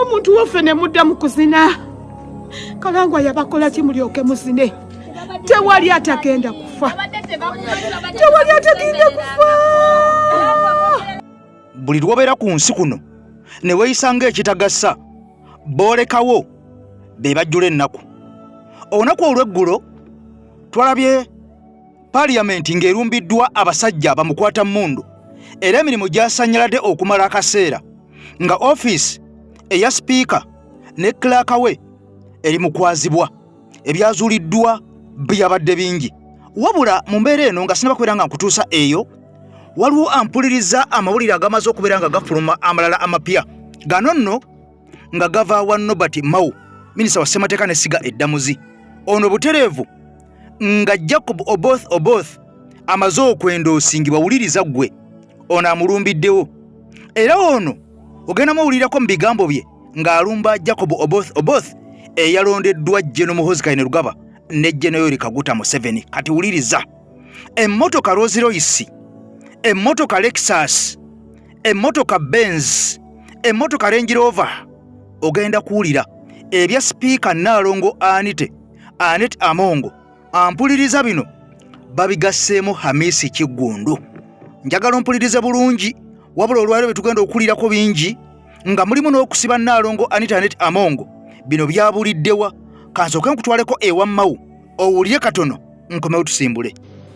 omuntu waffe ne muddamu kuzina. Kalangwa yabakola ki mulyoke muzine? Tewali atagenda kufa. Tewali atagenda kufa. Buli lwobeera ku nsi kuno ne weeyisanga ekitagassa boolekawo be bajjula ennaku. Olunaku olw'eggulo twalabye Paaliyamenti ng'erumbiddwa abasajja bamukwata mmundu era emirimu gyasanyaladde okumala akaseera nga ofiisi eya sipiika ne klaaka we eri mukwazibwa. Ebyazuuliddwa byabadde bingi, wabula mu mbeera eno nga sinaba kubeera nga nkutuusa eyo, waliwo ampuliriza amawulire agamaze okubeera nga gafuluma amalala amapya. Gano nno nga gava wa Nobert Mao, minisita wa ssemateeka n'essiga eddamuzi. Ono butereevu nga Jacob Oboth amaze okwendoosingi bawuliriza ggwe, ono amulumbiddewo. Era ono ogenda muwulirirako mu bigambo bye ng'alumba Jacob Oboth eyalondeddwa Jeno Muhoozi Kainerugaba ne Jeno Yoweri Kaguta Museveni. Kati wuliriza, emmotoka Rolls Royce, emmotoka Lexus, emmotoka Benz, emmotoka Range Rover, ogenda kuwulira ebya sipiika Nnaalongo Annette Amongo. Ampuliriza bino babigasseemu Hamisi Kiggundu. Njagala ompulirize bulungi, wabula olwaliro betugenda okuwulirako bingi nga mulimu n'okusiba Nnaalongo Annette Amongo. Bino byabuliddewa, kansooke nkutwaleko ewa Mao owulire katono nkomewo tusimbule.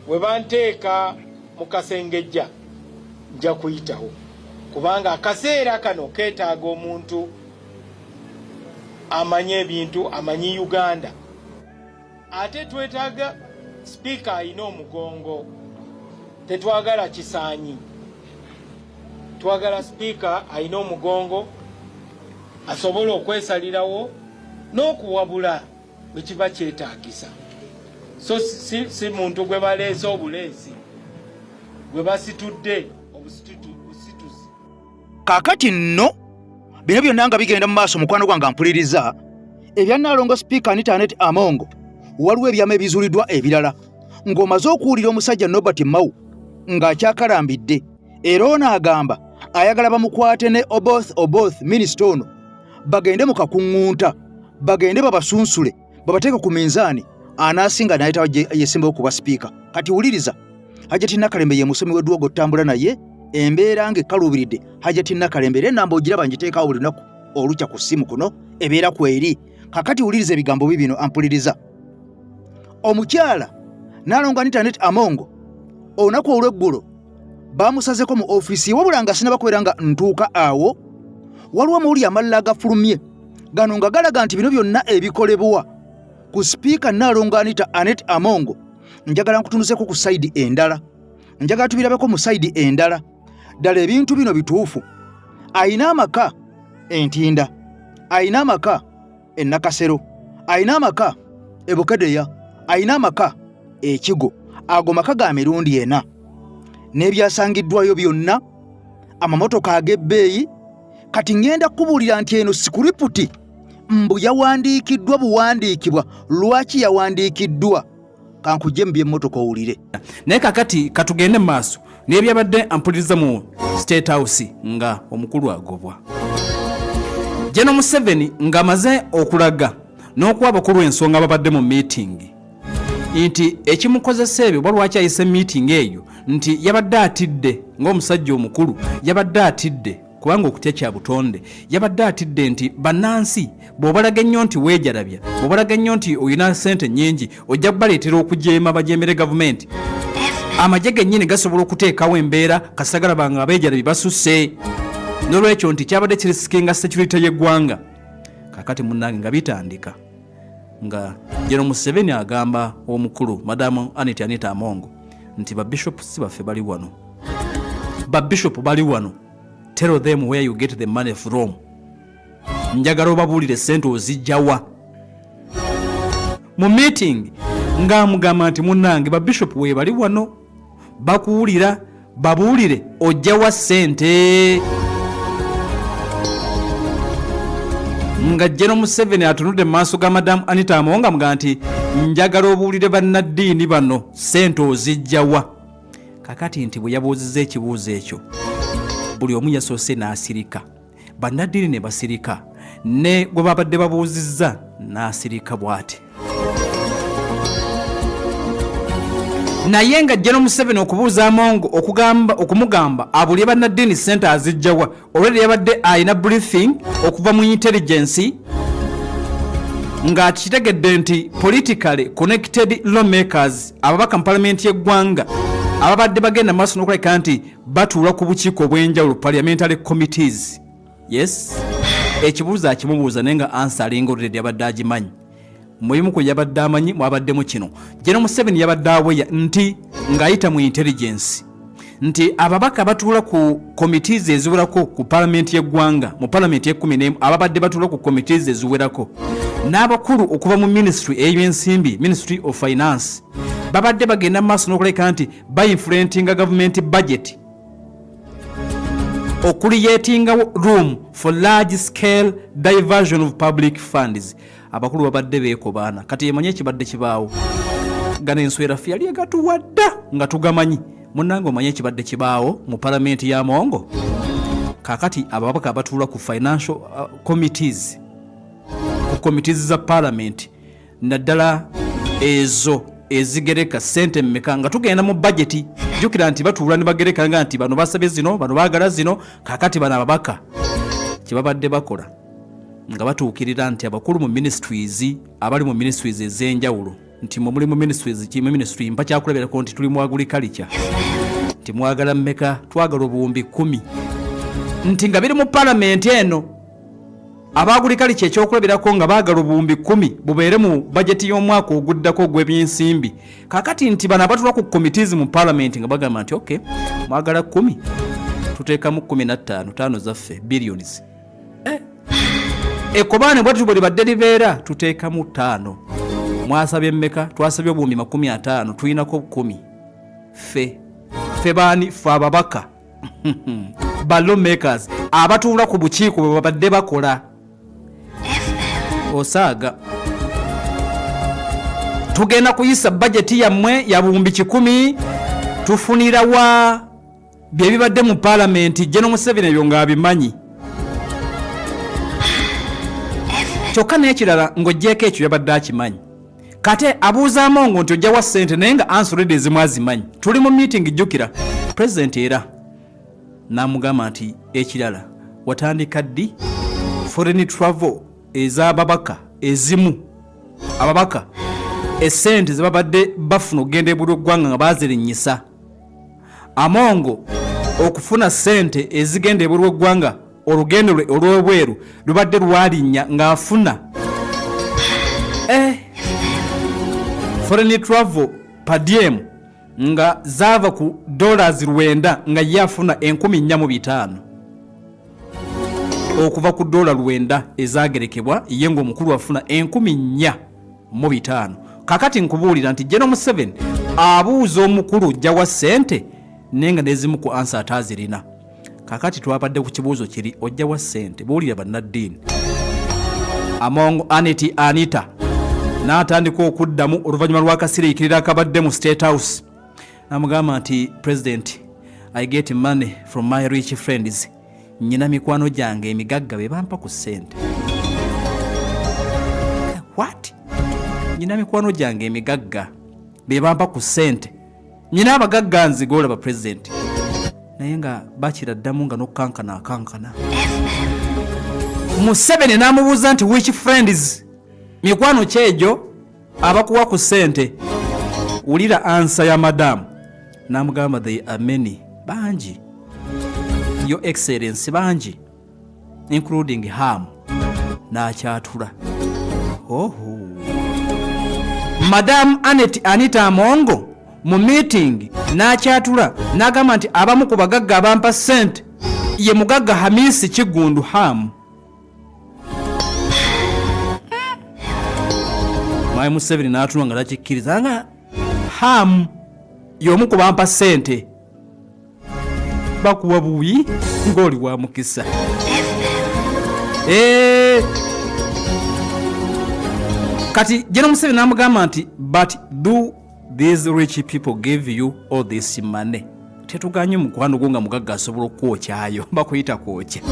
We banteeka mu kasengejja nja kuyitawo, kubanga akaseera kano keetaaga omuntu amanye ebintu, amanyi Uganda. Ate twetaaga sipiika alina omugongo, tetwagala kisaanyi. Twagala sipiika alina omugongo asobola okwesalirawo n'okuwabula bwe kiba kyetaagisa. So si muntu gwe baleese obuleesi, gwe basitudde obusituzi. Kaakati nno bino byonna nga bigenda mu maaso, mukwano gwange ampuliriza ebya Nnaalongo sipiika Annette Amongo. Waliwo ebyama ebizuuliddwa ebirala ng'omaze okuwulira omusajja Nobert Mao ng'akyakalambidde, era ono agamba ayagala bamukwate ne Oboth minisita ono bagende mu kakuŋŋunta, bagende babasunsule, babateeke ku minzaani, anaasinga n'ayitawo yesimbawo kuba sipiika. Kati wuliriza, Hajjati Nakalembe ye musomi w'edduwogo otambula naye, embeera ng'ekaluubiridde. Hajjati Nakalembe era ennamba ogiraba ngiteekawo buli lunaku olukya ku ssimu kuno, ebeera kweri. Kakati wuliriza ebigambo bibino ampuliriza. Omukyala Nnaalongo Annette Amongo olunaku olw'eggulo baamusazeko mu ofiisi, wabula nga sinaba kubeera nga ntuuka awo. Waliwo amawulire amalala agafulumye gano nga galaga nti bino byonna ebikolebwa ku sipiika Nnaalongo Annette Amongo. Njagala nkutunuzeko ku sayidi endala, njagala tubirabeko mu sayidi endala. Ddala ebintu bino bituufu. Ayina amaka Entinda, ayina amaka e Nakasero, ayina amaka e Bukedeya, ayina amaka Kigo. Ago maka ga mirundi ena. N'ebyasangiddwayo byonna, amamotoka ag'ebbeeyi. Kati ngenda kubuulira nti eno sikuriputi mbu yawandiikiddwa buwandiikibwa. Lwaki yawandiikiddwa? Kankujje mu by'emmotoka owulire. Naye kakati katugende mu maaso n'ebyabadde ampuliriza mu State House nga omukulu agobwa. Jeno Museveni ng'amaze okulaga n'okuwa abakulu ensonga ababadde mu meeting nti ekimukozesa ebyo oba lwaki ayise meeting eyo nti yabadde atidde ng'omusajja omukulu, yabadde atidde kubanga okutya kya butonde, yabadde atidde nti bannansi bw'obalaga ennyo nti weejalabya, bw'obalaga ennyo nti oyina ssente nnyingi, ojja kubaleetera okujeema bajeemere gavumenti. Amagye gennyini gasobola okuteekawo embeera kasagala banga abeejalabye basusse. N'olwekyo nti kyabadde kirisikinga security y'eggwanga. Kakati munnange nga bitandika nga Jeno Museveni agamba omukulu Madamu Annette Amongo nti babishop si baffe bali wano, babishop bali wano, tell them where you get the money from. Njagala obabuulire sente ozijjawa. Mu meeting nga mugamba nti munnange babishop we bali wano bakuwulira, babuulire ojjawa sente. Nga Jeno Museveni atunudde mu maaso ga Madamu Annette Amongo nga nti njagala obuulire bannaddiini bano sente ozijjawa. Kakati nti bwe yabuuzizza ekibuuzo ekyo buli omu yasoose n'asirika, bannaddiini ne basirika ne gwe babadde babuuzizza n'asirika bw'ati. Naye nga General Museveni okubuuza Amongo okumugamba abulye bannaddiini ssente azijjawa olwedde yabadde alina briefing okuva mu intelligence ng'akitegedde nti politically connected lawmakers ababaka mu palamenti y'eggwanga ababadde bagenda maaso n'okulabika nti batuula ku bukiiko obw'enjawulo parliamentary committees. Yes, ekibuuzo akimubuuza naye nga ansa alinga olwedde yabadde agimanyi. Mulimu ku yabadde amanyi mwabaddemu kino. General Museveni yabadde aweya nti ng'ayita mu intelligence nti ababaka batuula ku committees eziwerako ku palamenti y'eggwanga mu palamenti ye-11 ababadde batuula ku committees eziwerako n'abakulu okuva mu ministry ey'ensimbi Ministry of Finance babadde bagenda maaso n'okuleka nti ba-influentinga government budget creating room for large scale diversion of public funds. Abakulu babadde beekobaana kati yemanye ekibadde kibaawo gana enswera ffe yali egatuwadda nga tugamanyi munnange omanye ekibadde kibaawo mu palamenti ya Mongo. Kakati ababaka abatuula ku financial committees ku committees za parliament naddala ezo ezigereka sente mmeka nga tugenda mu budget jukira nti batuula ne bagereka nga nti bano basabye zino bano baagala zino. Kakati bano ababaka kibabadde bakola nga batuukirira nti abakulu mu ministries abali mu ministries ez'enjawulo nti muli mu ministries kimu ministry mpa kyakulaberako nti tuli mu agriculture nti mwagala mmeka twagala obuwumbi 10 nti nga biri mu parliament eno abagriculture ekyokulabirako nga baagala obuwumbi 10 bubeere mu budget y'omwaka oguddako gw'ebyensimbi. Kakati nti bano abatula ku committees mu parliament nga bagamba nti okay mwagala 10 tuteekamu 15 zaffe billions ekobaane bwatu buli badde libeera tuteekamu 5 mwasabye mmeka twasabye obuwumbi 50 tulinako 10 ffe baani ffe ababaka ba lawmakers abatuula ku bukiiko bwe babadde bakola osaaga tugenda kuyisa bajeti yammwe ya buwumbi 10 tufunira wa bye bibadde mu palamenti. General Museveni ebyo ng'abimanyi kyokka n'ekirala ng'oggyeko ekyo yabadde akimanyi. Kate abuuza Amongo nti ojja wa ssente naye nga ansolede ezimu azimanyi. Tuli mu meeting jjukira president era n'amugamba nti ekirala watandika ddi foreign travel ez'ababaka ezimu ababaka essente zebabadde bafuna okugenda ebuli eggwanga nga bazirinnyisa. Amongo okufuna ssente ezigenda ebuli eggwanga olugendo lwe olw'obweru lubadde lwalinnya ng'afuna foreign travel per diem nga zaava ku $9 nga ye afuna 14,500 okuva ku $9 ezagerekebwa ye ng'omukulu afuna 14,500. Kakati nkubuulira nti General Museveni abuuza omukulu jja wa ssente naye nga n'ezimu ku ansa ataazirina. Kakati twabadde ku kibuuzo kiri ojja wa ssente buulira bannaddiini. Amongo Anita n'atandika okuddamu oluvannyuma lw'akasiriikirira akabadde mu State House n'amugamba nti President, I get money from my rich friends. Nyina mikwano gyange emigagga be bampa ku ssente. What? Nyina mikwano gyange emigagga be bampa ku ssente. Nyina abagagga nziga olaba President. Naye nga bakiraddamu nga n'okukankana. Museveni n'amubuuza nti which friends? Mikwano kyejo abakuwa ku ssente. Wulira ansa ya madamu n'amugamba they are many bangi. Your Excellency bangi including Ham n'akyatula. Madam Anita Amongo mu meeting n'akyatula n'agamba nti abamu ku bagagga abampa ssente ye mugagga Hamisi Kigundu Ham. Mayi Museveni n'atulwa nga takikkiriza nga Ham y'omu ku bampa ssente. Bakuwa buyi ng'oli wa mukisa. Kati General Museveni n'amugamba nti but do these rich people give you all this money? Tetuganye mukwano gwo nga mugagga asobola okwokyayo bakuyita kwokya.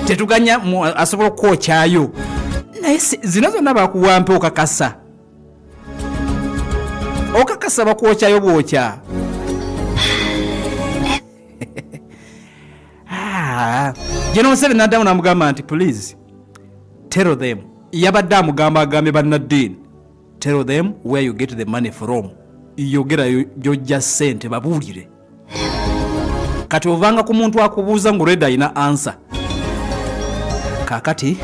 tetuganya asobola okwokyayo naye zino zonna bakuwampe okakasa bakwokyayo bwokya General Museveni n'addamu n'amugamba nti please tell them yabadde amugamba agambe bannaddiini tell them where you get the money from yogerayo gyojja ssente babuulire kati ovanga ku muntu akubuuza ng'olwedde alina ansa kaakati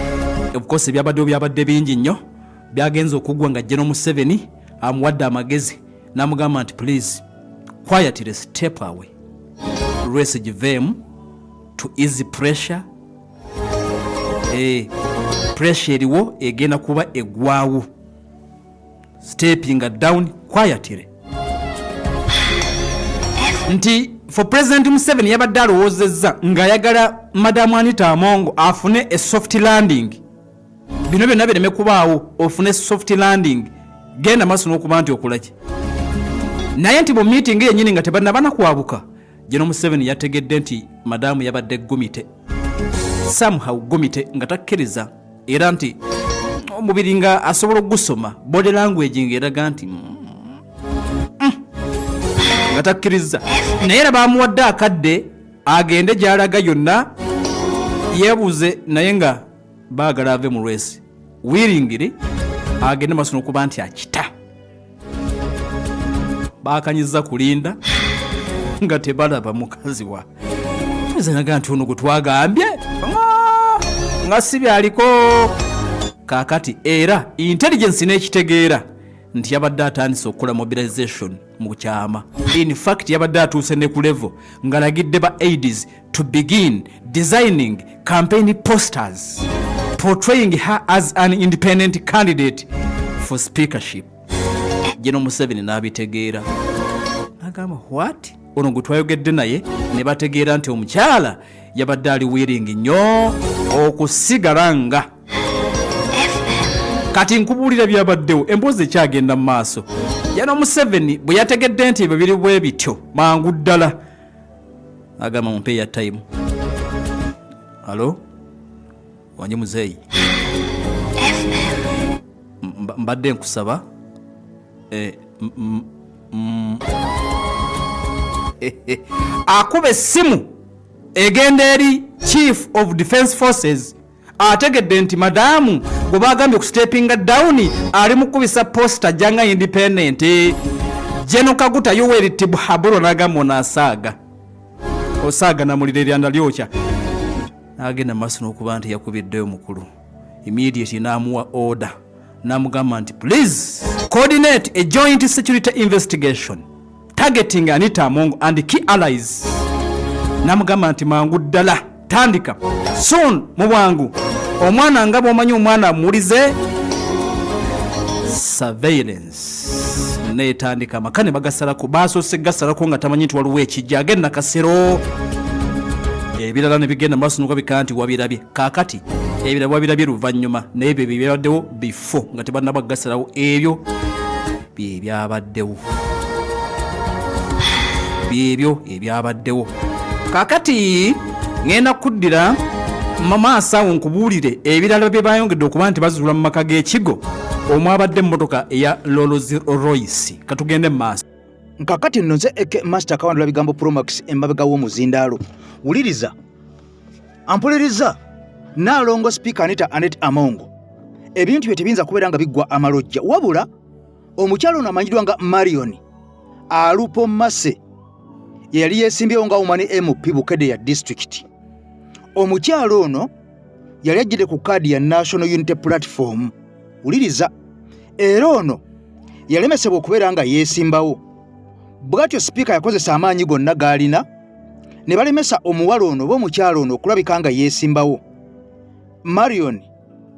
of byabadde bingi nnyo byagenza okuggwa nga General Museveni amuwadde amagezi n'amugamba nti please quietly step away resige them to easy pressure pressure eriwo egenda kuba eggwawo stepping down quietly nti for President Museveni yabadde alowoozezza ng'ayagala Madamu Anita Amongo afune a soft landing bino byonna bireme kubaawo ofune soft landing genda maaso n'okuba nti okulaki naye nti mu meeting yennyini nga tebannabana kwabuka General Museveni yategedde nti madamu yabadde gumite somehow gumite nga takkiriza era nti omubiri nga asobola okugusoma body language ng'eraga nti nga takkiriza naye era baamuwadde akadde agende gy'alaga yonna yeebuuze naye nga baagala ave mu lwesi wiringire agende maaso n'okuba nti akita baakanyiza kulinda nga tebalaba mukazi wa ezanaga nti ono gwe twagambye nga si byaliko kaakati era intelligence n'ekitegeera nti yabadde atandise okukola mobilization mu kyama in fact yabadde atuuse ne ku level ng'alagidde ba aids to begin designing campaign posters portraying her as an independent candidate for speakership. General Museveni n'abitegeera n'agamba what ono gwe twayogedde naye ne bategeera nti omukyala yabadde ali wiringi nnyo okusigala nga kati nkubuulira byabaddewo emboozi ekyagenda mu maaso. General Museveni bwe yategedde nti ebyo biri bwe bityo mangu ddala agamba mumpe ya time. Halo Wanyi Muzeeyi mbadde nkusaba akuba essimu egenda eri Chief of Defence Forces ategedde nti madamu gwe bagambye ku stepping down ali mu kubisa poster janga independent. General Kaguta Yoweri Tibuhaburwa n'agamba n'asaaga osaaga na mulire lyanda lyokya agenda maaso n'okuba nti yakubiddeyo mukulu. Immediately n'amuwa order n'amugamba nti please coordinate a joint security investigation targeting Anita Amongo and key allies. N'amugamba nti mangu ddala tandika soon mu bwangu omwana nga bw'omanyi omwana amuwulize surveillance neetandika amakane bagasalako basoose gasalako nga tamanyi nti waliwo ekijja agenda kasero ebirala ne bigenda maaso n'okubika nti wabirabye kaakati ebirala wabirabye luvannyuma naye bye byabaddewo before nga tebannaba gasalawo ebyo byebyo ebyabaddewo kaakati ngenda kuddira mamaaso awo nkubuulire ebirala bye bayongedde okuba nti bazuula mu maka g'ekigo omwabadde emmotoka eya Rolls Royce. Katugende mu maaso. Nkakati nno nze Eke Master Kawandula bigambo Promax emabega w'omuzindaalo. Wuliriza ampuliriza Nnaalongo Speaker Anita Amongo ebintu bye tebiyinza kubeera nga biggwa amalojja wabula omukyalo ono amanyidwa nga Marion Alupo Mase yali yeesimbyewo nga Omani MP Bukedde ya district. Omukyalo ono yali ajjidde ku kaadi ya National Unity Platform. Wuliriza era ono yalemesebwa okubeera nga yeesimbawo bwatyo sipiika yakozesa amaanyi gonna g'alina ne balemesa omuwala ono oba omukyalo ono okulabika nga yeesimbawo. Marion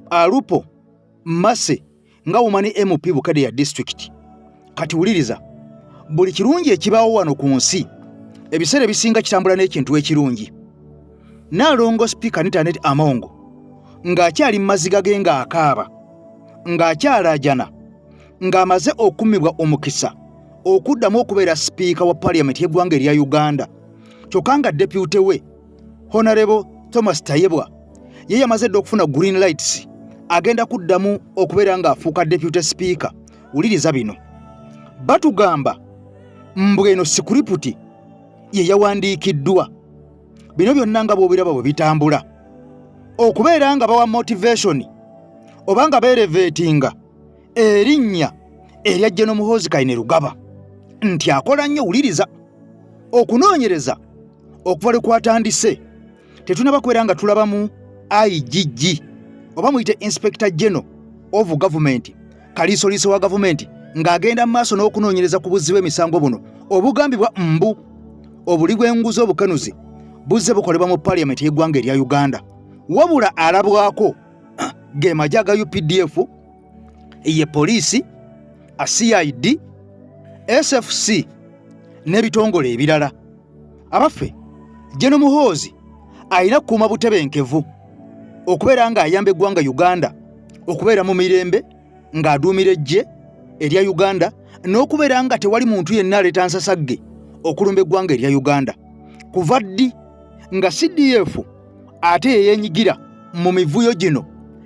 Alupo Mase nga Omani MP Bukedde ya district. Kati wuliriza buli kirungi ekibaawo wano ku nsi ebiseera ebisinga kitambula n'ekintu ekirungi. Nnaalongo Speaker Anita Amongo ng'akyali mu maziga ge ng'akaaba ng'akyalaajana ng'amaze okummibwa omukisa okuddamu okubeera sipiika wa paliamenti y'eggwanga erya Uganda kyokka nga depute we Honorable Thomas Tayebwa ye yamaze dde okufuna green lights agenda kuddamu okubeera ng'afuuka deputy speaker. Wuliriza bino, batugamba mbu eno sikuriputi ye yawandiikiddwa. Bino byonna nga bw'obiraba bwe bitambula, okubeera nga bawa motivation oba nga beereveetinga erinnya erya General Muhoozi Kainerugaba nti akola nnyo. Wuliriza, okunoonyereza okuva lwe kwatandise tetunaba kubeera nga tulabamu IGG oba muyite Inspector General of Government, kaliisoliiso wa gavumenti ng'agenda mu maaso n'okunoonyereza ku buzzi bw'emisango buno obugambibwa mbu obuli bw'enguzi obukanuzi buzze bukolebwa mu Parliament y'eggwanga erya Uganda. Wabula alabwako ge magye aga UPDF, ye poliisi, CID, SFC n'ebitongole ebirala. Abaffe, General Muhoozi alina kukuuma butebenkevu okubeera ng'ayamba eggwanga Uganda okubeera mu mirembe ng'aduumira eggye erya Uganda, n'okubeera nga tewali muntu yenna aleeta nsasagge okulumba eggwanga erya Uganda. Kuva ddi nga CDF ate yeenyigira mu mivuyo gino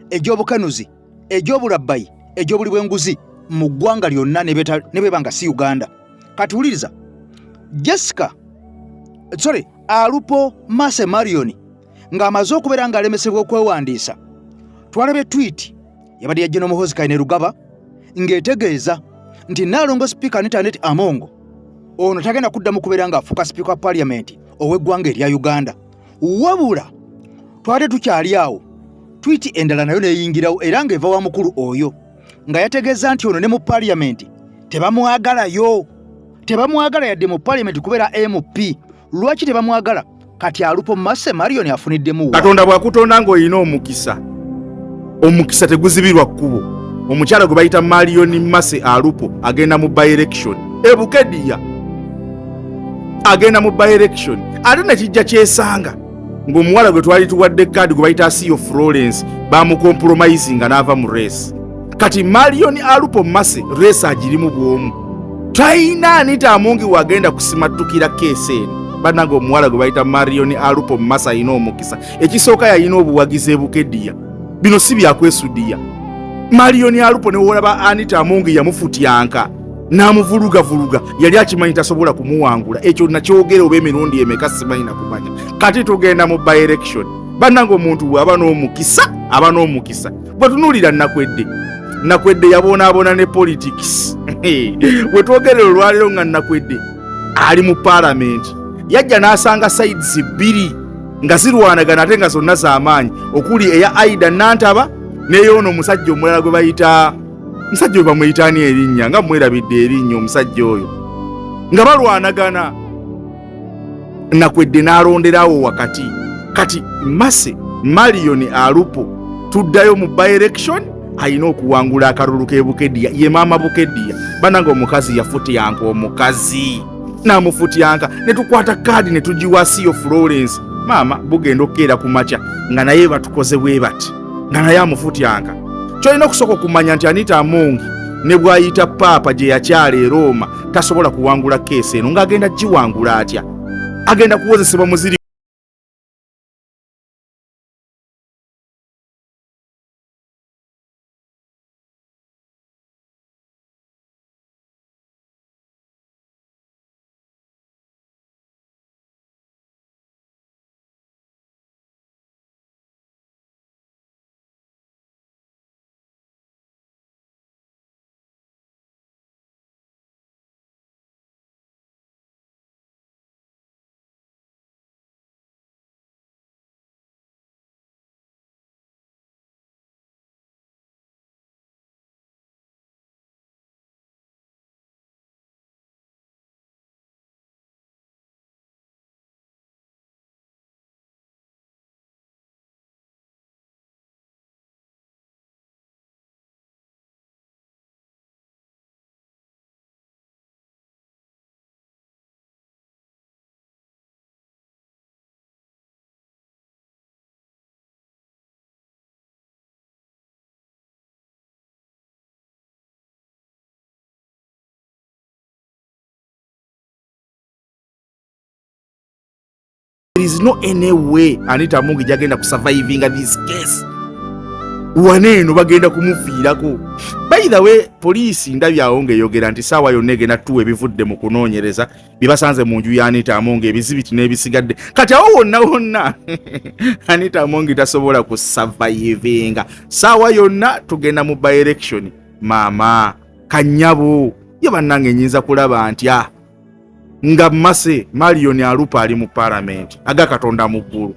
egy'obukanuzi, egy'obulabbayi, egy'obuli bw'enguzi mu ggwanga lyonna ne beba nga si Uganda. Kati wuliriza, Alupo Mase Marion ng'amaze okubeera ng'alemesebwa okwewandiisa, twalabye tweet yabadde ya General Muhoozi Kainerugaba ng'etegeeza nti Nnaalongo Speaker Anita Amongo ono tagenda kuddamu kubeera ng'afuuka Speaker wa Parliament ow'eggwanga erya Uganda. Wabula twate tukyali awo, tweet endala nayo neeyingirawo era ng'eva wa mukulu oyo nga yategeeza nti ono ne mu Parliament tebamwagalayo, tebamwagala yadde mu Parliament kubeera MP. Lwaki tebamwagala? Kati Alupo Mase Marion afuniddemu. Katonda bw'akutonda ng'olina omukisa, omukisa teguzibirwa kkubo. Omukyala gwe bayita Marion Mase Alupo agenda mu by-election Bukedya, agenda mu by-election. Ate nekijja kyesanga ng'omuwala gwe twali tuwadde kaadi gwe bayita Asiyo Florence bamukompromisinga n'ava mu race. Kati Marion Alupo Mase race agirimu bwomu. Tayina Anita Amongo wagenda kusimatukira keesi eno. Bannange omuwala gwe bayita Marion Alupo Mase alina omukisa. Ekisooka yalina obuwagizi Bukedya. Bino si byakwesuddiya. Marion Alupo ne wolaba Anita Amongo yamufutyanka n'amuvuluga yali akimanyi tasobola kumuwangula. Ekyo nakyogera oba emirundi emeka simanyi na kumanya. Kati tugenda mu by-election. Bannange omuntu bw'aba n'omukisa aba n'omukisa. Bwe tunuulira Nakwedde yabonaabona ne politics. Bwe twogera olwaleero nga Nakwedde ali mu Parliament yajja n'asanga sides bbiri nga zirwanagana ate nga zonna z'amaanyi, okuli eya Aida Nantaba n'eyoono omusajja omulala gwe bayita musajja we bamuyitaani erinnya nga mwerabidde erinnya omusajja oyo nga balwanagana. Nakwedde n'alonderawo wakati. Kati Marion Alupo tuddayo mu by-election alina okuwangula akalulu k'e Bukedya, ye maama Bukedya. Bannange omukazi yafutyanka, omukazi n'amufutyanka ne tukwata kaadi ne tugiwa Asiyo Florence. Maama bugenda okukeera ku makya nga naye batukoze bwe bati nga naye amufutyanka. Kyolina okusooka okumanya nti Anita Amongo ne bw'ayita paapa gye yakyala e Roma tasobola kuwangula keesi eno ng'agenda giwangula atya? Agenda kuwozesebwa muziri There is no any way Anita Amongo jagenda kusurvivinga this case. Waneno bagenda kumufiirako. By the way, police ndabya aonge yogera nti sawa yonege na tuwe bivudde mu kunoonyereza bibasanze mu nju ya Anita Amongo ebizibiti n'ebisigadde. Kati awo wonna Anita Amongo tasobola kusurvivinga. Sawa yonna tugenda mu by election. Mama kanyabo yabannange nyinza kulaba nti nga Mase Marion Alupa ali mu parliament aga Katonda mu ggulu.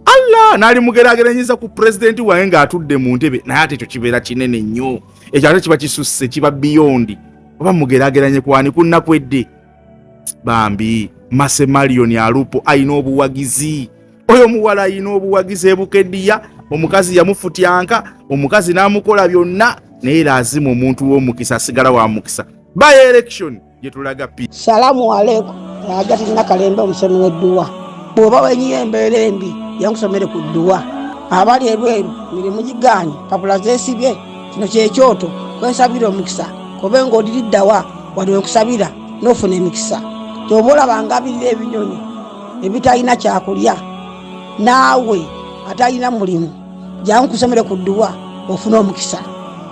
Allah nali mugerageranyiza ku president wange nga atudde mu ntebe naye ate ekyo kibeera kinene nnyo ekyo ate kiba kisusse kiba beyond oba mugerageranye kwani kunnakwedde bambi Mase Marion Alupo ayina obuwagizi oyo muwala ayina obuwagizi ebukeddiya omukazi yamufutyanka omukazi n'amukola byonna naye lazimu omuntu w'omukisa asigala wa mukisa by election jetulaga pi. Salamu alaikum Hajati Nakalembe omusomi w'edduwa bw'oba wenyiye embeera embi yankusomere ku dduwa abali ebweru mirimu giganye papula zeesibye kino kyekyoto kwesabira omukisa kobe ng'odiriddawa wali wekusabira n'ofuna emikisa ky'oba olabanga abirira ebinyonyi ebitalina kyakulya naawe atalina mulimu jankusomere ku dduwa ofuna omukisa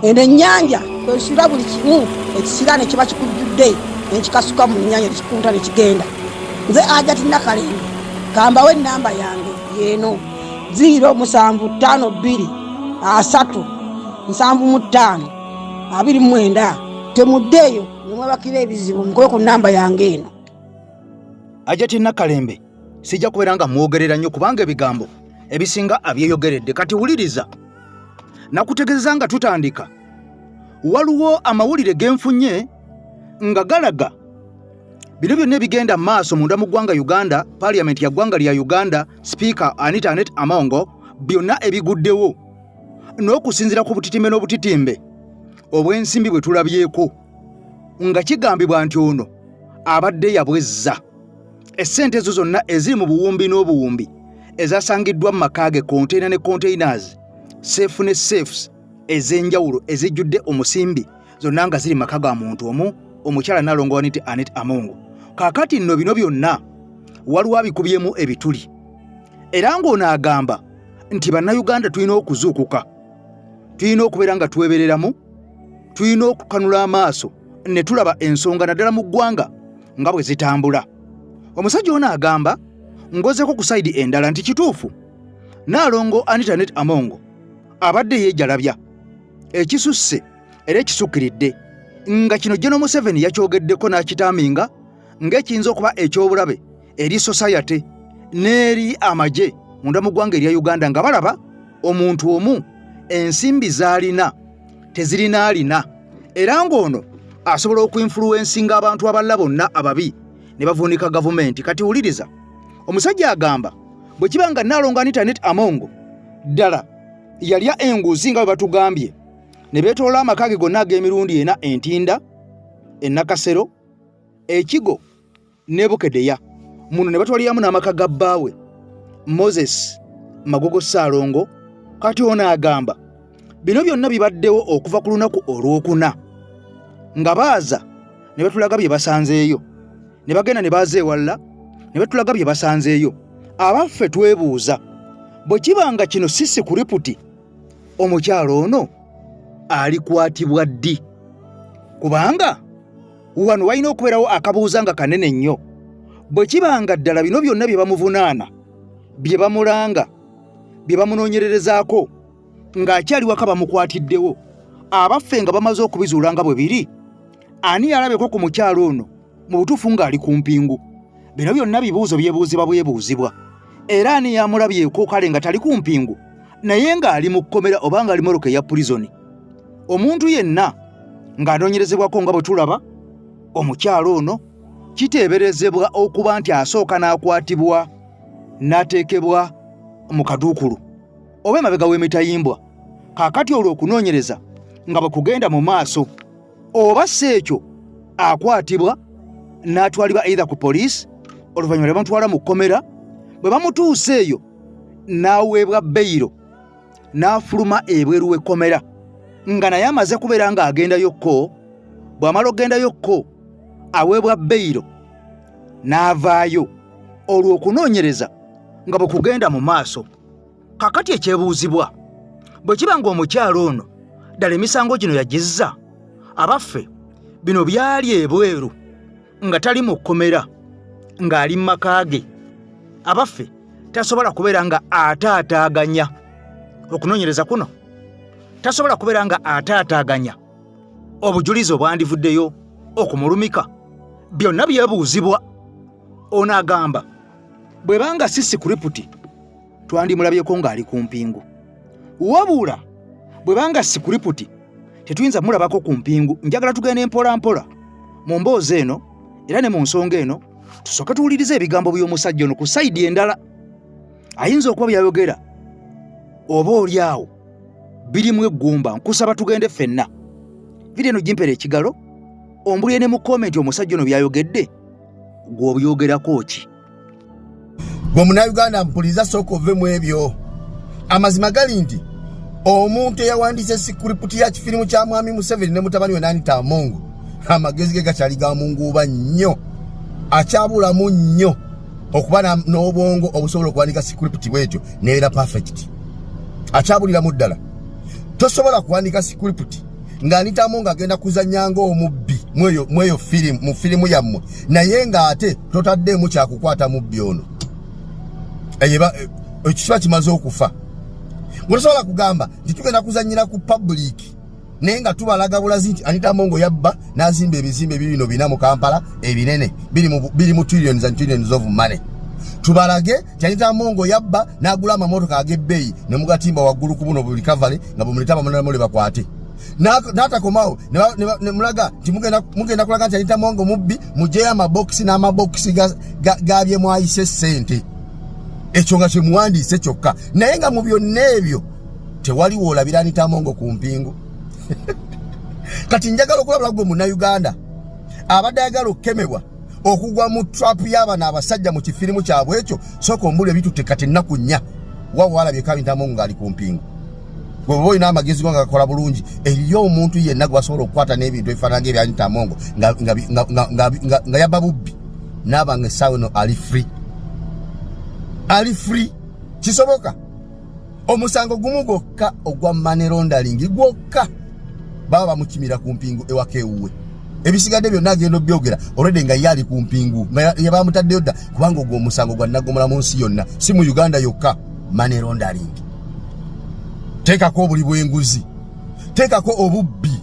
eno ennyanja kwesira buli kimu ekisira ne kiba kikujjudde nekikasuka mu nnyanja nekikunta nekigenda nze Hajati Nakalembe kambawo ennamba yange yeeno 0752375 temuddeeyo nemwebakira ebizibu mukoye ku nnamba yange eno. Hajati Nakalembe sijja kubeera nga mwogerera nnyo kubanga ebigambo ebisinga abyeyogeredde kati wuliriza nakutegeeza nga tutandika waliwo amawulire genfunye nga galaga bino byonna ebigenda maaso munda mu ggwanga Uganda parliament ya ggwanga lya Uganda speaker Anita Amongo byonna ebiguddewo n'okusinzira ku butitimbe n'obutitimbe obw'ensimbi bwe tulabyeko nga kigambibwa nti ono abadde yabwezza essente ezo zonna eziri mu buwumbi n'obuwumbi ezasangiddwa mu maka ge container ne containers safe ne safes ez'enjawulo ezijjudde omusimbi zonna nga ziri maka ga muntu omu omukyala Nalongo Anita Amongo. Kaakati nno bino byonna waliwo abikubyemu ebituli era ng'ono agamba nti bannayuganda tulina okuzuukuka, tulina okubeera nga twebereramu, tulina okukanula amaaso ne tulaba ensonga naddala mu ggwanga nga bwe zitambula. Omusajja ono agamba ngozeeko ku sayidi endala nti kituufu Nalongo Anita Amongo abadde yeejalabya ekisusse era ekisukkiridde nga kino General Museveni yakyogeddeko n'akitaaminga ng'ekiyinza okuba ekyobulabe eri society n'eri amagye munda mu ggwanga erya Uganda nga balaba omuntu omu ensimbi z'alina tezirina alina era ng'ono asobola okuinfluensinga abantu abalala bonna ababi ne bavuunika gavumenti. Kati wuliriza omusajja agamba bwe kiba nga Nalongo Anita Amongo ddala yalya enguzi nga bwe batugambye ne beetoola amaka ge gonna ag'emirundi ena Entinda, Nakasero, Ekigo ne Bukedeya muno ne batwaliramu n'amaka ga bbaawe Moses Magogo Ssaalongo. Kati ono agamba bino byonna bibaddewo okuva ku lunaku olwokuna nga baaza ne batulaga bye basanzeeyo ne bagenda ne baaza ewalala ne batulaga bye basanzeeyo. Abaffe twebuuza bwe kibanga kino sisi ku riputi omukyalo ono alikwatibwa ddi? Kubanga wano walina okubeerawo akabuuza nga kanene nnyo. Bwe kibanga ddala bino byonna bye bamuvunaana, bye bamulanga, bye bamunoonyererezaako ng'akyali waka bamukwatiddewo, abaffe nga bamaze okubizuula nga bwe biri, ani yalabeko ku mukyalo ono mu butuufu ng'ali ku mpingu? Bino byonna bibuuzo byebuuzibwa bwebuuzibwa. Era ani yamulabyeko kale nga tali ku mpingu naye ng'ali mu kkomera oba ng'ali moroka ya pulizoni? Omuntu yenna ng'anoonyerezebwako nga bwe tulaba omukyalo ono kiteeberezebwa okuba nti asooka n'akwatibwa n'ateekebwa mu kaduukulu oba emabega w'emitayimbwa. Kaakati olwo okunoonyereza nga bwe kugenda mu maaso, oba si ekyo akwatibwa n'atwalibwa either ku poliisi oluvannyuma ne bamutwala mu kkomera, bwe bamutuusa eyo n'aweebwa beyiro n'afuluma ebweru w'ekkomera nga naye amaze kubeera ng'agendayokko. Bw'amala okgendayokko aweebwa beyiro n'avaayo olwo okunoonyereza nga bwe kugenda mu maaso. Kakati ekyebuuzibwa bwe kiba ng'omukyalo ono ddala emisango gino yagizza, abaffe bino byali ebweru nga tali mu kkomera ng'ali mu maka ge, abaffe tasobola kubeera nga ataataaganya okunoonyereza kuno, tasobola kubeera nga ataataaganya obujulizi obwandivuddeyo okumulumika. Byonna byebuuzibwa. Ono agamba bwe banga si sikuriputi twandimulabyeko ng'ali ku mpingu, wabula bwe banga sikuriputi tetuyinza mulabako ku mpingu. Njagala tugende mpola mpola mu mboozi eno era ne mu nsonga eno, tusooke tuwulirize ebigambo by'omusajja ono ku sayidi endala. Ayinza okuba byayogera oba oli awo birimu eggumba. Nkusaba tugende ffenna. Vidiyo eno gimpera ekigalo, ombulire ne mu komenti omusajja ono byayogedde gw'obyogerako ki. Gwe Munnayuganda mpuliriza sooka ove mu ebyo. Amazima gali nti omuntu eyawandiise sikuriputi ya kifirimu kya Mwami Museveni ne mutabani we Anita Among, amagezi ge gakyali ga munguuba nnyo, akyabulamu nnyo okuba n'obwongo obusobola okuwandika sikuriputi bwetyo neera perfect. Akyabuliramu ddala. Tosobola kuwandika sikuriputi nga Anita Among agenda kuzannya ng'omubbi mweyo mu firimu yammwe, naye ng'ate totaddeemu kyakukwata mubbi ono. Ekiba kimaze okufa. Tosobola kugamba nti tugenda kuzannyira ku public naye nga tubalaga bulazi nti Anita Among yabba n'azimba ebizimbe bibino bina mu Kampala ebinene biri mu trillions and trillions of money. Tubalage nti Anita Among yabba n'agula amamotoka ag'ebbeeyi ne mugatimba waggulu ku buno buli kavale nga bumuleta bamunamule bakwate. N'atakomawo ne mulaga nti mugenda kulaga nti Anita Among mubbi, mujeyo amabokisi n'amabokisi gabyemu ayise ssente. Ekyo nga kyemuwandiise kyokka, naye nga mu byonna ebyo tewaliwo olabira Anita Among ku mpingu. Kati njagala okulabula gwe Munnayuganda abadde ayagala okukemebwa okugwa mu trap y'abana abasajja mu kifirimu kyabwe ekyo, sooka ombula ebitutte kati ennaku nnya waba walabyeko Anita Among ng'ali ku mpingu. Gwe bwe olina amagezi go nga gakola bulungi, eriyo omuntu yenna gwe basobola okukwata n'ebintu ebifaanana ng'ebya Anita Among nga yabba bubbi n'aba nga essaawa eno ali free. Kisoboka? Omusango gumu gwokka ogwa money laundering gwokka baba bamukimira ku mpingu ewaka ewuwe. Ebisigadde byonna agenda obyogera olwedde nga yali ku mpingu nga yabamutaddeyo dda, kubanga ogwo omusango gwa nnaggomala mu nsi yonna, si mu Uganda yokka. Money laundering. Teekako obuli bw'enguzi, teekako obubbi,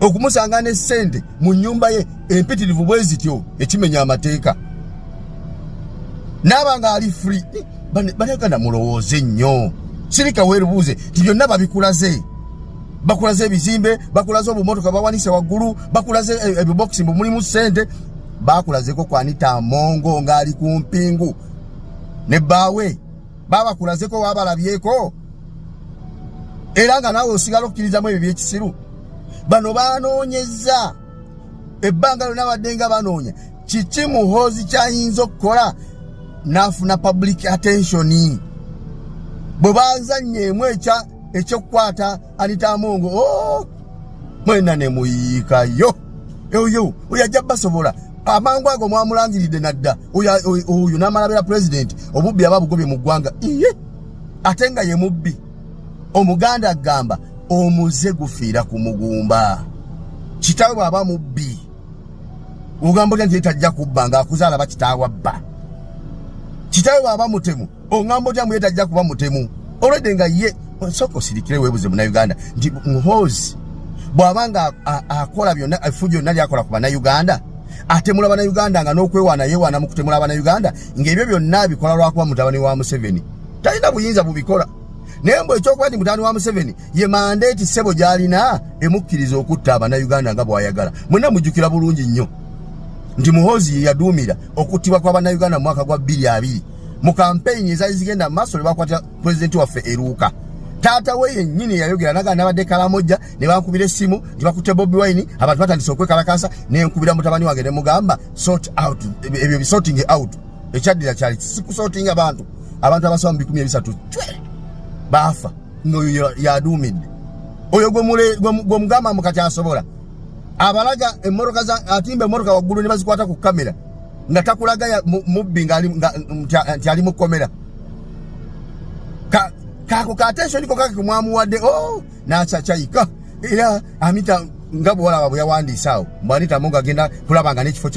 okumusanga ne ssente mu nnyumba ye empitirivu bwe zityo ekimenya amateeka. N'aba nga ali free. Bannayuganda mulowooze nnyo. Sirika weerubuuze nti byonna babikulaze. Bakulaze ebizimbe, bakulaze obumotoka bawanise waggulu, bakulaze ebibokisi mbu mulimu ssente. Bakulazeko ku Anita Among ng'ali ku mpingu ne bbaawe. Babakulazeko wabalabyeko. Era nga naawe osigala okukkirizamu ebyo by'ekisiru. Bano banoonyeza ebbanga lyonna badde nga banoonya kiki muhoozi kyayinza okukola n'afuna public attention. Bwe bazanyeemu ekyokukwata Anita Among, mwena ne muyiikayo. Oyo ajja basobola amangu ago mwamulangiridde nadda oyo n'amalabira president obubbi aba bugobye mu ggwanga. Ate nga ye mubbi. Omuganda agamba omuze gufiira ku mugumba. Kitaawe bw'aba mubbi ogamba otya nti tajja kubba ng'akuzaala bakitaawa bba. Kitaawe bw'aba mutemu ogamba otya mu tajja kuba mutemu olwedde nga ye. Sooka osirikire weebuze Munnayuganda nti muhoozi bw'aba nga akola byonna effujo lyonna lyakola ku Bannayuganda, atemula Bannayuganda nga n'okwewaana yeewaana mu kutemula Bannayuganda, ng'ebyo byonna bikola lwakuba mutabani wa Museveni. Talina buyinza bubikola. Naye mbu ekyokuba nti mutabani wa Museveni ye mandeeti ssebo gy'alina emukkiriza okutta Abannayuganda nga bw'ayagala. Mwenna mujjukira bulungi nnyo nti muhoozi ye yaduumira okuttibwa kwa Bannayuganda mu mwaka gwa 2020 mu kampeyini ezaali zigenda mu maaso ne bakwata pulezidenti waffe eruuka. Taata we yennyini yayogera naga nabadde Kalamoja ne bankubira essimu nti bakutte Bobi Wine, abantu batandise okwekalakasa, ne nkubira mutabani wange ne mugamba sort out ebyo bisorting out. Ekyaddira kyali sikusorting abantu abasoba mu 13 baafa ng'oyo yaduumidde. Oyo gwe mugamba mukati asobola abalaga emmotoka atimba emmotoka waggulu ne bazikwata ku kamera nga takulaga mubbi nti ali mukomera kako ka attention ko kake kumwamuwadde n'akyayika era amita nga bwala bwe yawandiisaawo mbwanita Amongo agenda kulabanga n'ekifo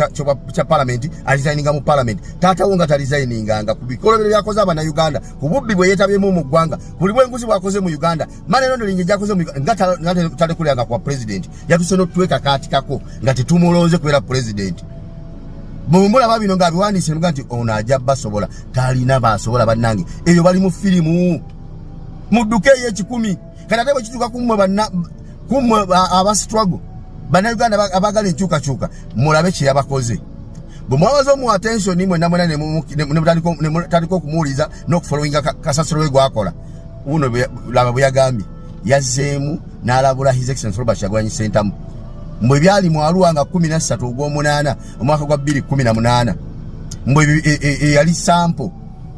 kya palamenti alizayininga mu palamenti taata wo nga talizayininganga ku bikolobero byakoze Abannayuganda ku bubbi bwe yeetabyemu mu ggwanga buli bwenguzi bwakoze mu Uganda mane Rondolingi gyakoze mu nga talekulanga kwa president yatuse n'otuweka kaatikako nga tetumulonze kubeera president bwemulaba bino nga abiwandiise nga nti ono ajja basobola talina basobola bannange eyo bali mu firimu mudduke ey'ekikumi kati ate bwe kituuka kumwe abastruggle Bannayuganda abagala enkyukakyuka mulabe kye yabakoze bwe mwabaza omu attention mwenna nemutandika okumuwuliza n'okufollowinga kasasiro we gwakola uno laba bwe yagambye yazzeemu n'alabula His Excellency Robert Kyagulanyi Ssentamu mbwe byali mu Arua nga 13 ogw'omunaana omwaka gwa 2018 mbwe yali sample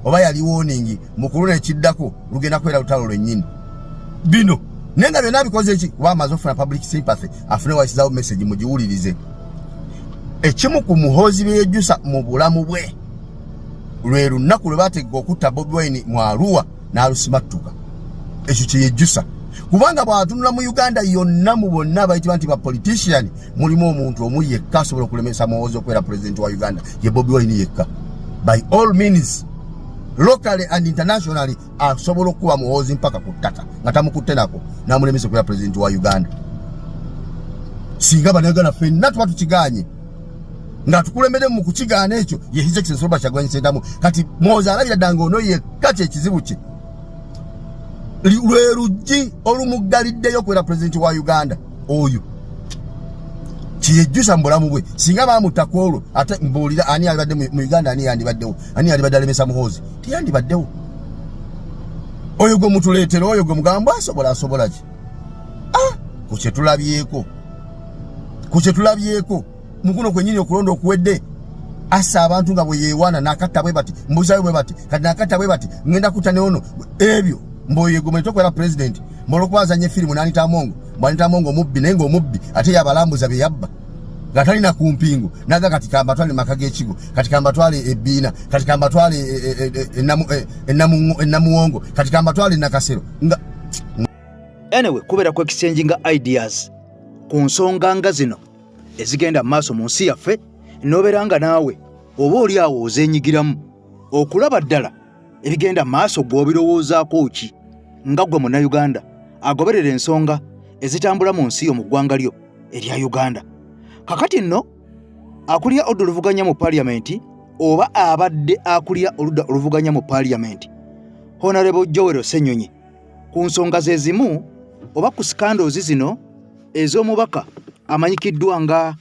oba yali warning mu kuluna ekiddako lugenda kwera lutalo lwennyini bino nenga byonna bikoze eki kuba amaze ofuna public sympathy afune waisizawo message mugiwulirize ekimu ku muhoozi byejjusa mu bulamu bwe lwe lunaku lwe bategeka okutta Bobi Wine mu Arua n'alusimattuka ekyo kyeyejjusa kubanga bw'atunula mu Uganda yonna mu bonna bayitibwa nti ba politician mulimu omuntu omu yekka asobola okulemesa muhoozi okubeera president wa Uganda ye Bobi Wine yekka by all means locally and internationally asobola okuba muhoozi mpaka ku ttaka nga tamukutte nako n'amulemesa okubeera president wa Uganda singa Bannayuganda ffenna tuba tukiganye nga tukulembere mu kukigaana ekyo ye His Excellency Robert Kyagulanyi Ssentamu kati muhoozi alabira ddanga ono yekka kyekizibu kye lwe luggi olumuggaliddeyo okubeera president wa Uganda oyo kiyejjusa mu bulamu bwe singa baamutta olwo ate mbuulira ani alibadde mu Uganda ani yandibaddewo ani alibadde alemesa muhoozi tiyandibaddewo oyo gwe mutuleetera oyo gwe mugamba asobola ki ku kye tulabyeko mukuno kwennyini okulonda okuwedde assa abantu nga bwe yeewaana n'akatta bwe bati mbuzayo bwe bati kati n'akatta bwe bati ngenda kutta ne ono ebyo mboye gwe muleta okubeera president mbolokwazanya firimu n'anita Amongo mbwanita Amongo omubbi naye ng'omubbi ate yabalambuza bye yabba nga talina ku mpingu naga kati kamba twale maka g'ekigo kati kamba twale ebbiina kati kamba twale ennamuwongo kati kamba twale nakasero nga anyway kubeera ku exchanging ideas ku nsonga nga zino ezigenda mu maaso mu nsi yaffe n'obeera nga naawe oba oli awo ozeenyigiramu okulaba ddala ebigenda mu maaso gw'obirowoozaako ki nga gwe Munnayuganda agoberera ensonga ezitambula mu nsi yo mu ggwanga lyo erya Uganda. Kakati nno akulira oludda oluvuganya mu paaliyamenti oba abadde akulira oludda oluvuganya mu paaliyamenti Honorable Joel Ssenyonyi ku nsonga ze zimu oba ku scandals zino ez'omubaka amanyikiddwa nga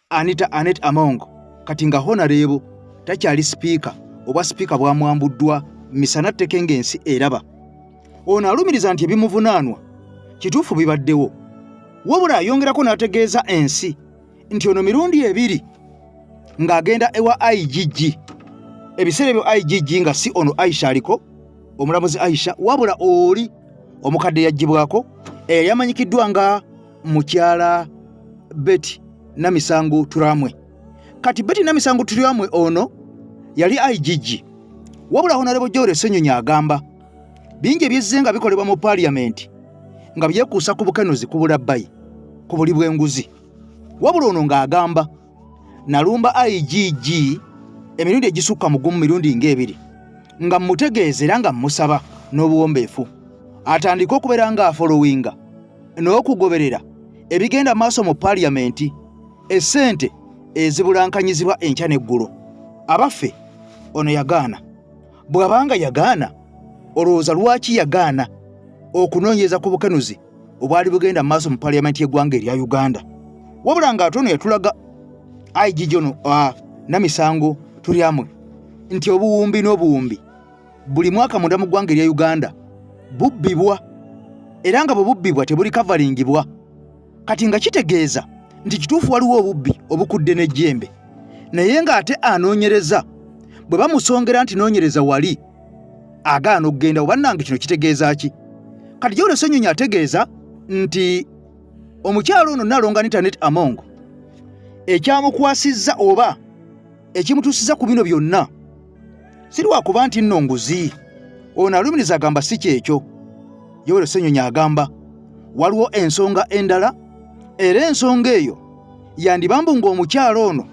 Anita Amongo kati nga Honorable takyali sipiika oba sipiika bwamwambuddwa misana tteke ng'ensi eraba. Ono alumiriza nti ebimuvunaanwa kituufu bibaddewo wabula ayongerako n'ategeeza ensi nti ono mirundi ebiri ng'agenda ewa IGG ebiseera ebyo IGG nga si ono Aisha aliko omulamuzi Aisha wabula oli omukadde yaggyibwako yamanyikiddwa nga mukyala Betty Namisango Turamwe. Kati Betty Namisango Turamwe ono yali IGG wabula Honorable Joel Ssenyonyi agamba bingi ebyezze nga bikolebwa mu paaliyamenti nga byekuusa ku bukenuzi ku bulabbayi ku buli bw'enguzi wabula ono ng'agamba nalumba IGG emirundi egisukka mu gumu mirundi ng'ebiri nga mmutegeeza era nga mmusaba n'obuwombeefu atandike okubeera nga afolowinga n'okugoberera ebigenda maaso mu paaliyamenti essente ezibulankanyizibwa enkya n'eggulo. Abaffe ono yagaana bw'abanga yagaana olowooza lwaki yagaana okunoonyeza ku bukenuzi obwali bugenda maaso mu paaliyamenti y'eggwanga erya Uganda wabula ng'ate ono yatulaga IGG ono Namisango Turyamwe nti obuwumbi n'obuwumbi buli mwaka munda mu ggwanga erya Uganda bubbibwa era nga bwe bubbibwa tebuli kavaringibwa kati nga kitegeeza nti kituufu waliwo obubbi obukudde n'ejjembe naye ng'ate anoonyereza bwe bamusongera nti noonyereza wali agaana okugenda obannange kino kitegeeza ki. Kati Joel Ssenyonyi ategeeza nti omukyalo ono Nnalonga Anita Amongo ekyamukwasizza oba ekimutuusiza ku bino byonna si lwakuba nti nno nguzi. Ono alumiriza agamba si kyekyo. Yoweri Ssenyonyi agamba waliwo ensonga endala, era ensonga eyo yandibambu ng'omukyalo ono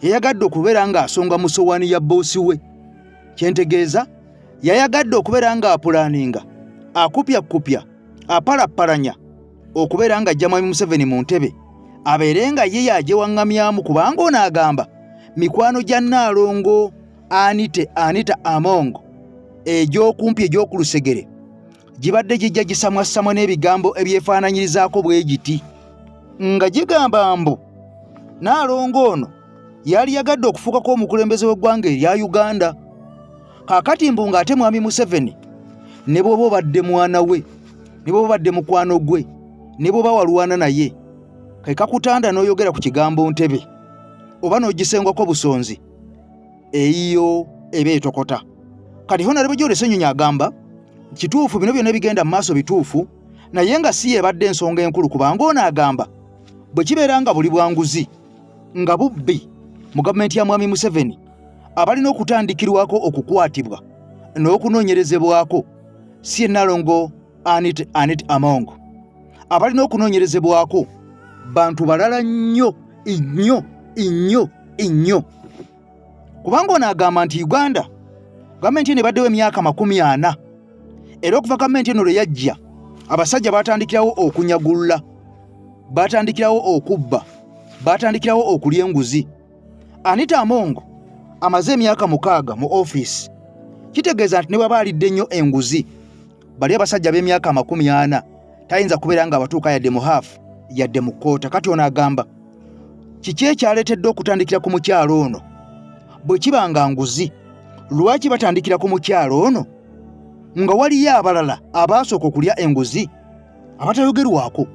yayagadde okubeera ng'asonga mu ssowaani ya boosi we. Kyentegeeza yayagadde okubeera ng'apulaaninga, akupyakupya, apalapalanya okubeera ng'ajja Mwami Museveni mu ntebe abeere nga ye yagyewaŋŋamyamu, kubanga ono agamba mikwano gya Nnaalongo Anita Among egy'okumpi egy'oku lusegere gibadde gijja gisamwasamwa n'ebigambo ebyefaananyirizaako bwe giti nga gigamba mbu Nnaalongo ono yali yagadde okufuukako omukulembeze w'eggwanga erya Uganda. Kaakati mbu ng'ate Mwami Museveni ne bw'oba obadde mwana we, ne bw'oba obadde mukwano gwe, ne bw'oba walwana naye, ke kakutanda n'oyogera ku kigambo ntebe oba n'ogisengwako busonzi, eyiyo eba etokota. Kati Honorable Yoweri Ssenyonyi agamba kituufu bino byonna bigenda mu maaso bituufu, naye nga si yebadde ensonga enkulu, kubanga ono agamba bwe kibeera nga buli bwanguzi nga bubbi mu gavumenti ya Mwami Museveni abalina okutandikirwako okukwatibwa n'okunoonyerezebwako si Nnaalongo Anita Among. Abalina okunoonyerezebwako bantu balala nnyo nnyo, kubanga ono agamba nti Uganda gavumenti eno ebaddewo emyaka 40, era okuva gavumenti eno lwe yajja abasajja batandikirawo okunyagulula, batandikirawo okubba, batandikirawo okulya enguzi. Anita Among amaze emyaka 6 mu ofiisi. Kitegeeza nti ne bw'aba alidde nnyo enguzi, bali abasajja b'emyaka 40 tayinza kubeera nga abatuuka yadde mu haafu yadde mu kkoota. Kati ono agamba kiki ekyaleetedde okutandikira ku mukyalo ono? Bwe kiba nga nguzi, lwaki batandikira ku mukyalo ono nga waliyo abalala abaasooka okulya enguzi abatayogerwako?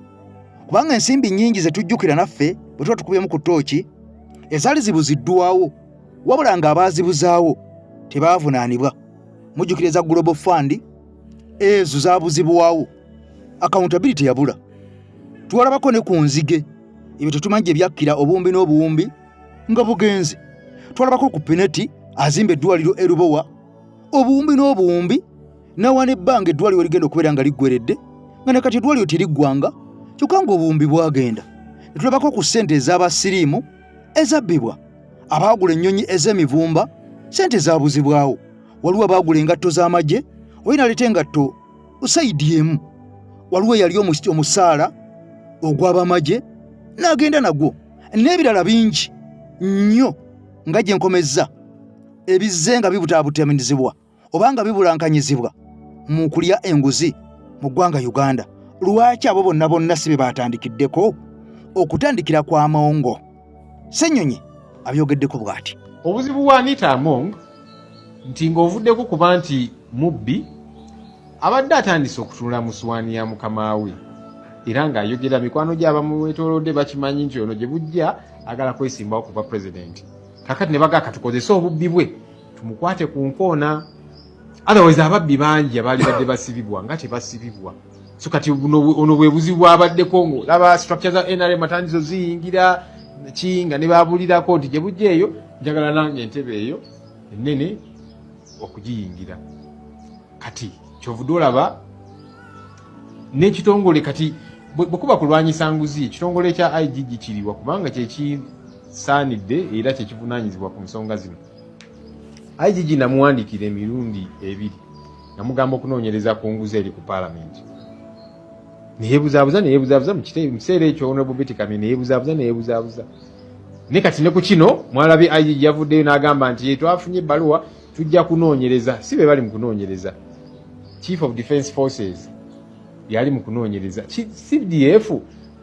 Kubanga ensimbi nnyingi ze tujjukira naffe bwe tuba tukubyemu ku ttooki ezaali zibuziddwawo, wabula ng'abaazibuzaawo tebaavunaanibwa. Mujjukiriza Global Fund, ezo zaabuzibwawo, accountability yabula. Twalabako ne ku nzige ebyo tetumanyi gye byakkira obuwumbi n'obuwumbi nga bugenze. Twalabako ku Pineti azimba eddwaliro e Lubowa, obuwumbi n'obuwumbi, nawana ebbanga eddwaliro ligenda okubeera nga liggweredde, nga ne kati eddwaliro teriggwanga, kyokka ng'obuwumbi bwagenda. Ne tulabako ku ssente ez'abasiriimu ezabbibwa, abaagula ennyonyi ez'emivumba ssente zaabuzibwawo. Waliwo abaagula engatto z'amagye, olina aleeta engatto usayidi emu, waliwo eyali omusaala ogw'abamagye n'agenda nagwo, n'ebirala bingi nnyo nga gye nkomezza ebizze nga bibutaabutaminizibwa oba nga bibulankanyizibwa mu kulya enguzi mu ggwanga Uganda. Lwaki abo bonna si be batandikiddeko? Okutandikira kwa Amongo. Ssenyonyi abyogeddeko bw'ati. Obuzibu bwa Anita Among nti ng'ovuddeko kuba nti mubbi abadde atandise okutunula mu ssowaani ya mukama we, era ng'ayogera mikwano gy'abamuwetoolodde bakimanyi nti ono gye bujja agala kwesimbawo kuba pulezidenti. Kakati ne bagaa katukozese obubbi bwe tumukwate ku nkoona. Otherwise ababbi bangi abaali badde basibibwa nga tebasibibwa. So kati ono bwe buzibu bwabaddeko ngo laba structure za NRM atandizo ziyingira kinga ne babulirako nti gye bujja eyo njagala nange entebe eyo ennene okugiyingira. Kati kyovudde olaba n'ekitongole kati bwe kuba kulwanyisa nguzi, ekitongole kya IGG kiriwa kubanga kyekisaanidde era kyekivunaanyizibwa ku nsonga zino. IGG namuwandiikira emirundi 2 namugamba okunoonyereza ku nguzi eri ku paalamenti. Neyeebuzaabuza mu kiseera ekyo Honorable Betty Kamya neyeebuzaabuza. Ne kati ne ku kino mwalabye IGG yavuddeyo n'agamba nti twafunye ebbaluwa tujja kunoonyereza. Si be bali mu kunoonyereza, Chief of Defence Forces yali mu kunoonyereza, CDF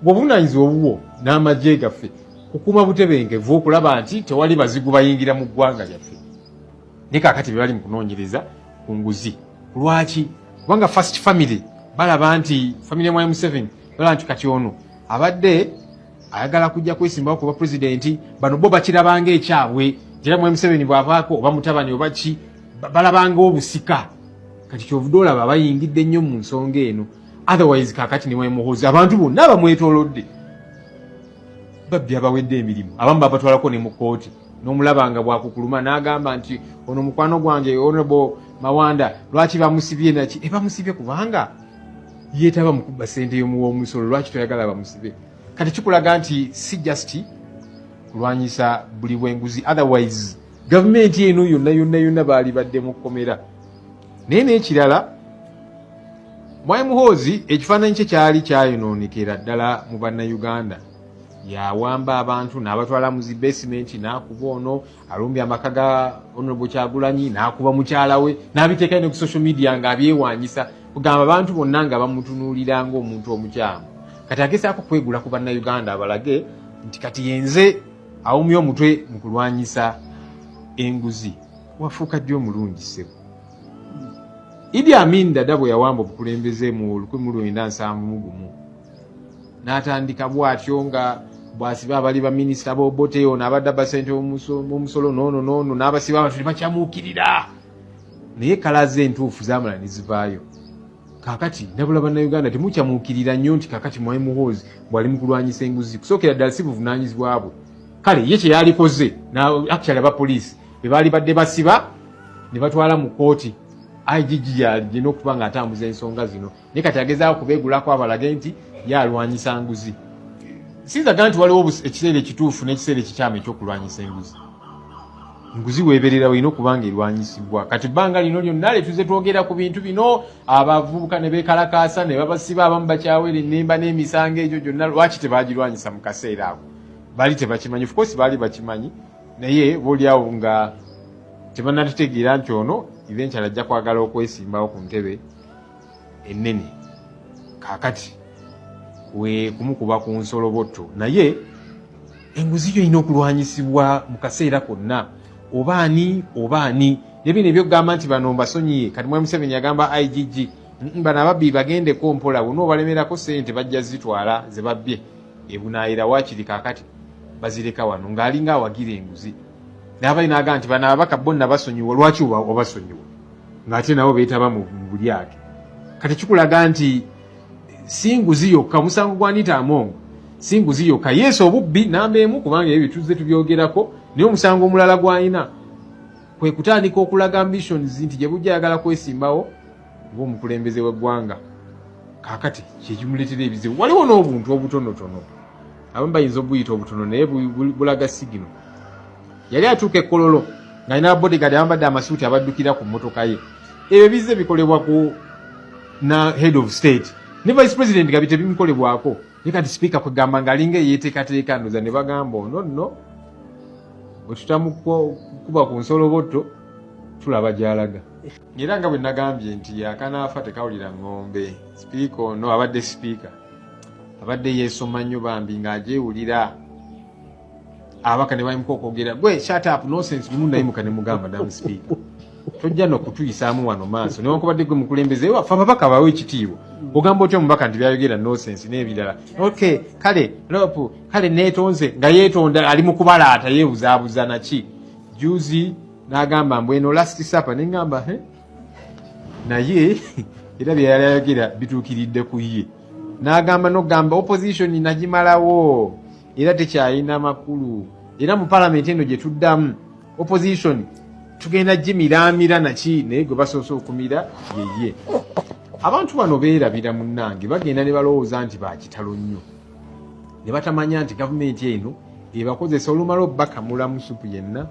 bw'obuvunaanyizibwa obubwo n'amagye gaffe kukuuma butebenkevu okulaba nti tewali bazigu bayingira mu ggwanga lyaffe. Ne kaakati be bali mu kunoonyereza ku nguzi. Lwaki? Kubanga First Family balaba nti family ya Mwami Museveni balaba nti kati ono abadde ayagala kujja kwesimbawo kuba pulezidenti, bano bo bakirabanga ekyabwe, era Mwami Museveni bw'avaako oba mutabani oba ki balabanga obusika. Kati kyovudde olaba bayingidde nnyo mu nsonga eno. Otherwise kaakati ne Muhoozi abantu bonna abamwetoolodde babbi abawedde emirimu, abamu babatwalako ne mu kkooti n'omulabanga bwakukuluma n'agamba nti ono mukwano gwange Honorable Mawanda lwaki bamusibye naki bamusibye kubanga yeetaba mu kubba ssente y'omuwoomusolo lwaki toyagala bamusibe kati kikulaga nti si just kulwanyisa buli bwenguzi otherwise gavumenti eno yonna baali badde mu kkomera naye n'ekirala Mwai Muhoozi ekifaananyi kye kyali kyayonoonekera ddala mu bannayuganda yawamba abantu n'abatwala mu zibesimenti n'akuba ono alumbye amaka ga Honorable Kyagulanyi n'akuba mukyala we n'abiteeka ne ku social media ng'abyewanyisa kugamba abantu bonna nga bamutunuulira ng'omuntu omukyamu kati agezaako kwegula ku bannayuganda abalage nti kati yenze awumye omutwe mu kulwanyisa enguzi wafuuka ddi omulungi ssebo Idi Amin Dada bwe yawamba obukulembeze mu 1971 n'atandika bw'atyo nga bw'asiba abali baminisita b'Obote ono abadde abasente b'omusolo n'ono n'abasiba abantu tebakyamuukirira naye kalaze entuufu zaamala ne zivaayo kaakati nabula bannayuganda temukyamuukirira nnyo nti kaakati Mwai Muhoozi bw'ali mu kulwanyisa enguzi kusookera ddala si buvunaanyizibwa bwe kale ye kye yalikoze actually abapoliisi be baali badde basiba ne batwala mu kooti IGG yalina okuba nga atambuza ensonga zino naye kati agezaako kubeegulako abalage nti yalwanyisa nguzi sinzaga nti waliwo ekiseera ekituufu n'ekiseera ekikyamu ekyokulwanyisa enguzi weeberera olina okuba nga erwanyisibwa kati bbanga lino lyonna letuze twogera ku bintu bino abavubuka ne beekalakaasa ne babasiba abamu bakyawera ennemba n'emisango egyo gyonna lwaki tebagirwanyisa mu kaseera ako baali tebakimanyi of course baali bakimanyi naye boolyawo nga tebannatutegeera nti ono eventually ajja kwagala okwesimbawo ku ntebe ennene kaakati we kumukuba ku nsolobotto naye enguzi yo erina okulwanyisibwa mu kaseera konna obaani nebino ebyokugamba nti bano mbasonyiye kati Mwai Museveni yagamba IGG bano ababbi bagendeko mpola bonna obalemerako ssente bajja zitwala ze babbye ebunaayira waakiri kaakati bazireka wano ng'alinga awagira enguzi n'abali n'agamba nti bano ababaka bonna basonyiwa lwaki obasonyiwa ng'ate nabo beetaba mu bulyake kati kikulaga nti si nguzi yokka musango gwa Anita Among si nguzi yokka yesu obubbi namba emu kubanga ebyo tuze tubyogerako naye omusango omulala gw'alina kwe kutandika okulaga ambitions nti gye bujja ayagala kwesimbawo ng'omukulembeze w'eggwanga kaakati kyekimuleetera ebizibu waliwo n'obuntu obutonotono abamu bayinza obuyita obutono naye bulaga sigino yali atuuka ekkololo ng'alina bodyguard abambadde amasuuti abaddukira ku mmotoka ye ebyo bizze bikolebwa ku na head of state ne vice president nga bitebimukolebwako naye kati speaker kwegamba ng'alinga eyeeteekateeka ndoza ne bagamba ono nno bwe tutamukuba ku nsolobotto tulaba gy'alaga era nga bwe nagambye nti akanaafa tekawulira ng'ombe sipiika ono abadde sipiika abadde yeesoma nnyo bambi ng'agyewulira abaka ne bayimuka okwogera gwe shut up nonsense lumu nayimuka ne mugamba damu sipiika tojja n'okutuyisaamu wano maaso newankubadde gwe mukulembeze waffe ababaka bawe ekitiibwa ogamba otya omubaka nti byayogera nonsense n'ebirala okay kale lopu kale neetonze nga yeetonda ali mu kubalaata yeebuzaabuza naki juzi n'agamba mbweno last supper ne ngamba naye era bye yali ayogera bituukiridde ku ye n'agamba n'ogamba opposition nagimalawo era tekyalina makulu era mu palamenti eno gye tuddamu opposition tugenda gimiramira naki naye gwe basoose okumira yeye abantu bano beerabira munnange bagenda ne balowooza nti bakitalo nnyo ne batamanya nti gavumenti eno ebakozesa olumala obbakamula mu supu yenna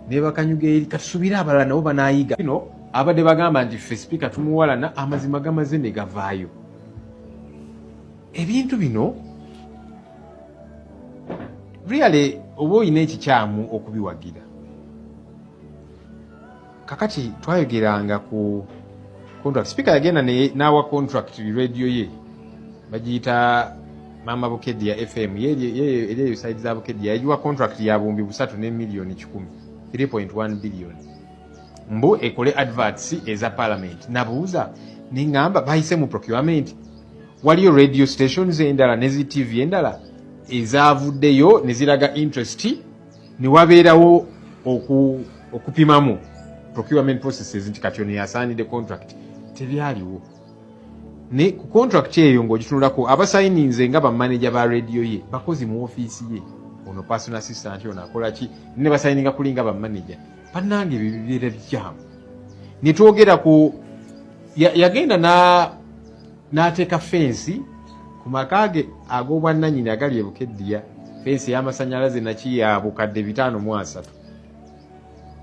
ne bakanyuga eri katusubire abalala nabo banaayiga bino abadde bagamba nti ffe sipiika tumuwalana amazima gamaze ne gavaayo ebintu bino really oba olina ekikyamu okubiwagira kakati twayogeranga ku contract speaker yagenda n'awa contract radio ye bagiyita Mama Bukedya FM yeyo side za Bukedya yagiwa contract ya bumbi 3 million 3.1 billion mbu ekole adverts eza parliament nabuuza ningamba bahise mu procurement waliyo radio stations endala nezi TV endala ezavuddeyo neziraga interest ni wabeerawo okupimamu procurement processes nti kati ono yasaanidde contract tebyaliwo ne ku contract eyo ng'ogitunulako abasayinize nga bamanager ba radio ye bakozi mu ofiisi ye ono personal assistant ono akola ki ne basayininga kulinga ba manager bannange bibiira byamu nitwogera ku yagenda n'ateeka fensi ku makage ag'obwannannyini agali e Bukeddiya fensi y'amasanyalaze naki ya bukadde 5 mu 3